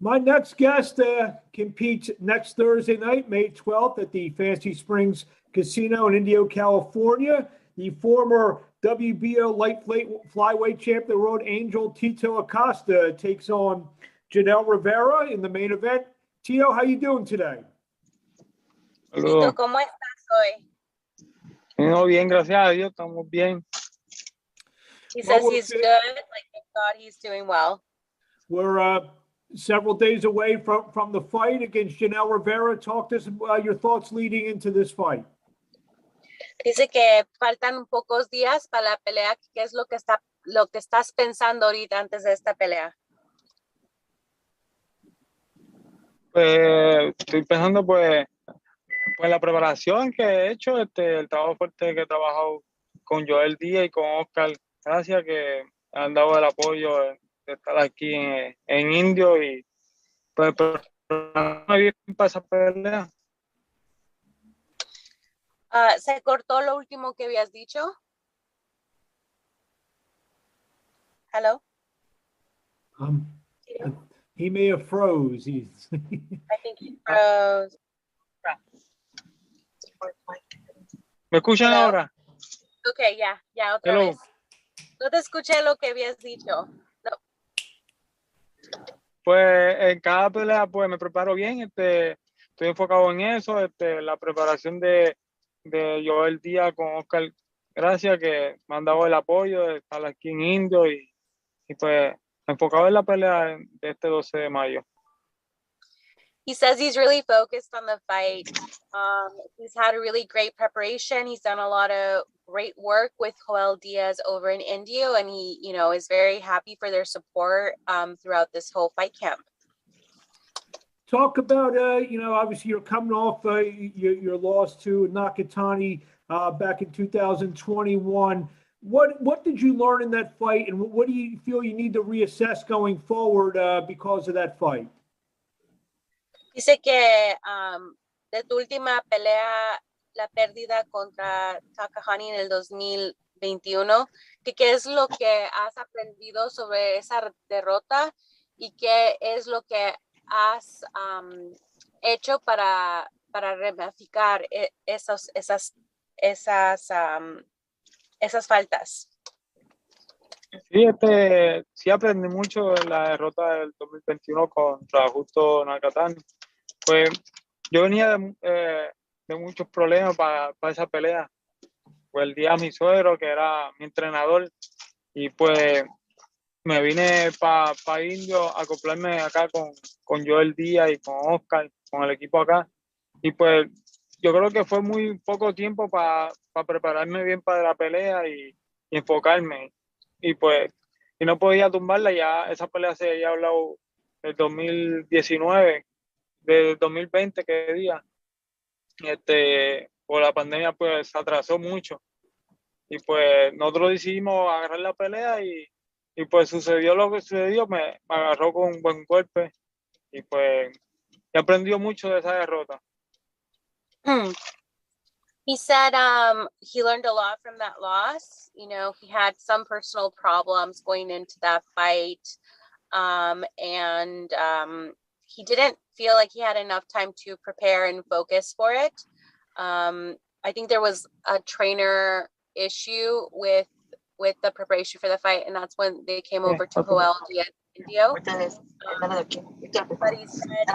My next guest competes next Thursday night, May 12th, at the Fancy Springs Casino in Indio, California. The former WBO Light Flyweight champ, the world Angel Tito Acosta, takes on Janel Rivera in the main event. Tito, how you doing today? Tito, ¿cómo estás hoy? No, bien, gracias a Dios, estamos bien. He says he's good, like thank God he's doing well. We're several days away from the fight against Janel Rivera. Talk to us about your thoughts leading into this fight. Dice que faltan pocos días para la pelea. ¿Qué es lo que estás pensando ahorita antes de esta pelea? Pues estoy pensando pues la preparación que he hecho, el trabajo fuerte que he trabajado con Joel Díaz y con Oscar. Gracias que han dado el apoyo de estar aquí en Indio y pues prepararme bien para esa pelea. ¿Se cortó lo último que habías dicho? Hello? He may have froze. I think he froze. ¿Me escuchan ahora? Ok, ya, otra vez. No te escuché lo que habías dicho. No. Pues en cada pelea pues me preparo bien, estoy enfocado en eso, la preparación de Joel Díaz con Oscar, gracias que me han dado el apoyo de estar aquí en Indio y pues enfocado en la pelea de este 12 de mayo. He says he's really focused on the fight. He's had a really great preparation. He's done a lot of great work with Joel Diaz over in Indio, and he, is very happy for their support throughout this whole fight camp. Talk about, obviously you're coming off your loss to Nakatani back in 2021. What did you learn in that fight, and what do you feel you need to reassess going forward because of that fight? Dice que de tu última pelea, la pérdida contra Takahani en el 2021, ¿qué es lo que has aprendido sobre esa derrota y qué es lo que has hecho para ramificar esas faltas? Sí aprendí mucho de la derrota del 2021 contra Justo Nakatani. Pues yo venía de muchos problemas para esa pelea. Pues el día de mi suegro, que era mi entrenador, y pues me vine para Indio a acoplarme acá con Joel Díaz y con Oscar, con el equipo acá. Y pues yo creo que fue muy poco tiempo para prepararme bien para la pelea y enfocarme. Y pues y no podía tumbarla, ya esa pelea se había hablado del 2019, del 2020, que día. Por la pandemia pues se atrasó mucho. Y pues nosotros decidimos agarrar la pelea y pues sucedió lo que sucedió, me agarró con un buen golpe y pues he aprendido mucho de esa derrota. He said he learned a lot from that loss. He had some personal problems going into that fight, and he didn't feel like he had enough time to prepare and focus for it. I think there was a trainer issue with the preparation for the fight, and that's when they came over to Joel Diaz Indio. But he said,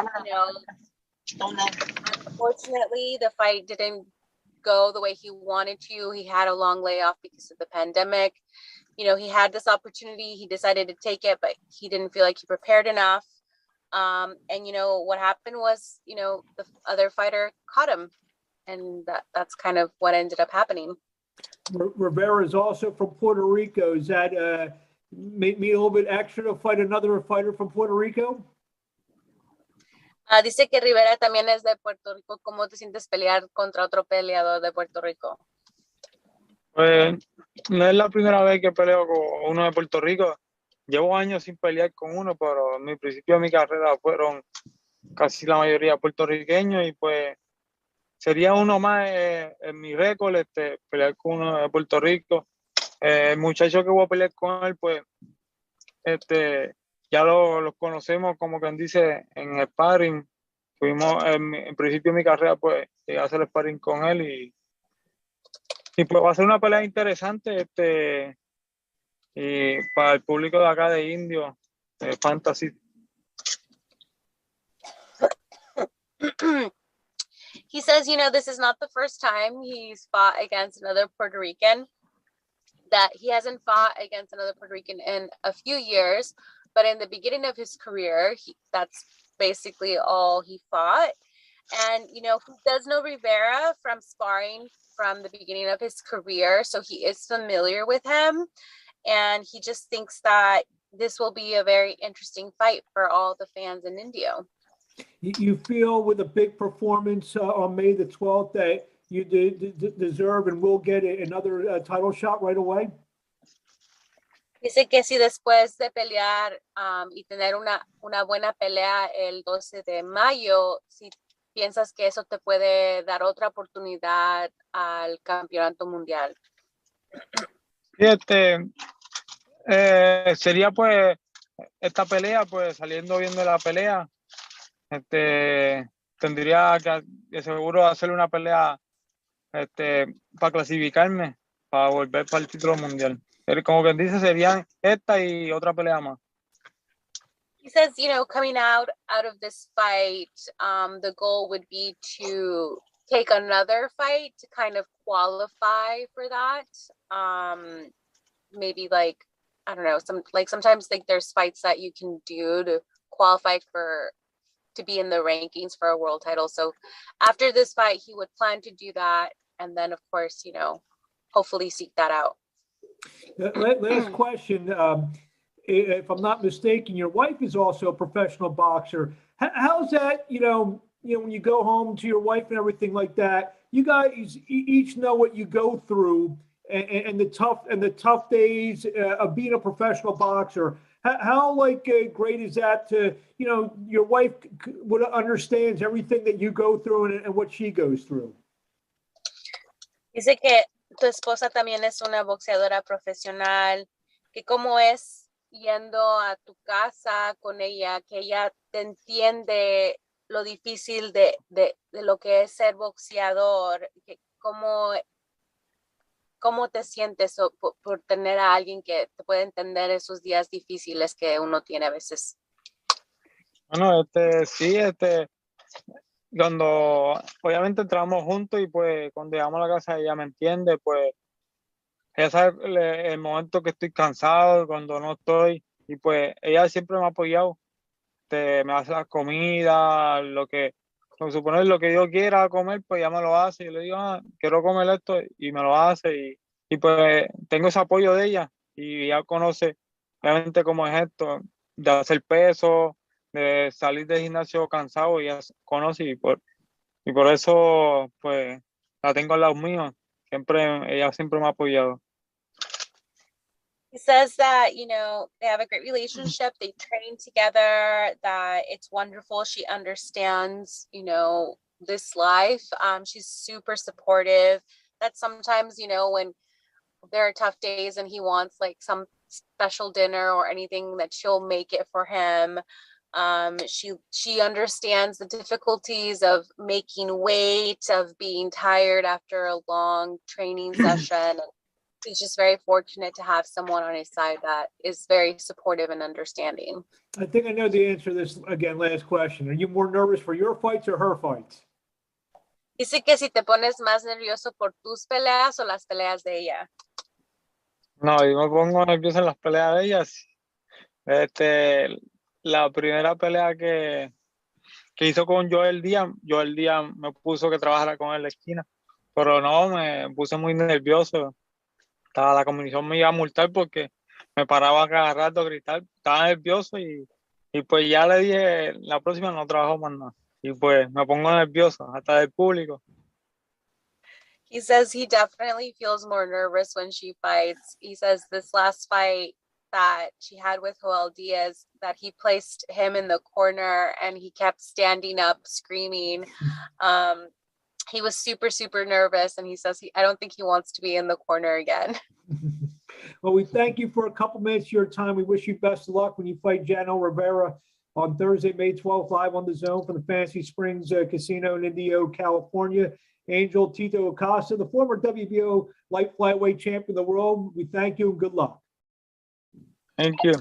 unfortunately, the fight didn't go the way he wanted to. He had a long layoff because of the pandemic. He had this opportunity. He decided to take it, but he didn't feel like he prepared enough. And what happened was, the other fighter caught him, and that's kind of what ended up happening. Rivera is also from Puerto Rico. Does that make me a little bit extra to fight another fighter from Puerto Rico? Dice que Rivera también es de Puerto Rico. ¿Cómo te sientes pelear contra otro peleador de Puerto Rico? Pues no es la primera vez que peleo con uno de Puerto Rico. Llevo años sin pelear con uno, pero en mi principio de mi carrera fueron casi la mayoría puertorriqueños y pues sería uno más en mi récord, pelear con uno de Puerto Rico. El muchacho que voy a pelear con él, pues, ya los conocemos, como quien dice, en sparring. Fuimos, en principio de mi carrera, pues, llegué a hacer sparring con él y pues va a ser una pelea interesante, y para el público de acá de Indio, Fantasy. He says, this is not the first time he's fought against another Puerto Rican, that he hasn't fought against another Puerto Rican in a few years, but in the beginning of his career, that's basically all he fought. And, he does know Rivera from sparring from the beginning of his career, so he is familiar with him. And he just thinks that this will be a very interesting fight for all the fans in Indio. You feel with a big performance on May the 12th that you deserve and will get another title shot right away? Dice que si después de pelear y tener una buena pelea el 12 de mayo, si piensas que eso te puede dar otra oportunidad al campeonato mundial. Y sería pues esta pelea, pues saliendo bien de la pelea, tendría que de seguro hacer una pelea para clasificarme, para volver para el título mundial. Como quien dice, serían esta y otra pelea más. He says, coming out of this fight, the goal would be to take another fight to kind of qualify for that. Maybe like, I don't know, sometimes there's fights that you can do to qualify to be in the rankings for a world title. So after this fight, he would plan to do that. And then, of course, hopefully seek that out. Last question. If I'm not mistaken, your wife is also a professional boxer. How's that, when you go home to your wife and everything like that, you guys each know what you go through and the tough days of being a professional boxer. How great is that to, your wife understands everything that you go through and what she goes through? Dice que tu esposa también es una boxeadora profesional, que cómo es yendo a tu casa con ella, que ella te entiende lo difícil de lo que es ser boxeador, que cómo te sientes por tener a alguien que te puede entender esos días difíciles que uno tiene a veces. Bueno, sí, cuando obviamente entramos juntos y pues cuando llegamos a la casa ella me entiende, pues ella sabe el momento que estoy cansado, cuando no estoy, y pues ella siempre me ha apoyado, me hace la comida, lo que supone lo que yo quiera comer, pues ella me lo hace, yo le digo, quiero comer esto y me lo hace, y pues tengo ese apoyo de ella y ella conoce obviamente cómo es esto, de hacer peso, de salir del gimnasio cansado, ella conoce y por eso pues la tengo al lado mío, ella siempre me ha apoyado. He says that, they have a great relationship, they train together, that it's wonderful. She understands, this life. She's super supportive. That sometimes, when there are tough days and he wants like some special dinner or anything, that she'll make it for him. She understands the difficulties of making weight, of being tired after a long training session. He's just very fortunate to have someone on his side that is very supportive and understanding. I think I know the answer to this, again, last question. Are you more nervous for your fights or her fights? Dice que si te pones más nervioso por tus peleas o las peleas de ella. No, yo me pongo nervioso en las peleas de ellas. La primera pelea que hizo con Joel Díaz me puso que trabajara con él en la esquina, pero no, me puse muy nervioso. La comisión me iba a multar porque me paraba cada rato a gritar, estaba nervioso y pues ya le dije, la próxima no trabajo más nada. Y pues me pongo nervioso, hasta del público. He says he definitely feels more nervous when she fights. He says this last fight that she had with Joel Diaz, that he placed him in the corner and he kept standing up screaming. He was super, super nervous, and he says I don't think he wants to be in the corner again. Well, we thank you for a couple minutes of your time. We wish you best of luck when you fight Janel Rivera on Thursday, May 12th, live on the Zone from the Fantasy Springs Casino in Indio, California. Angel Acosta, the former WBO Light Flyweight Champion of the world. We thank you and good luck. Thank you.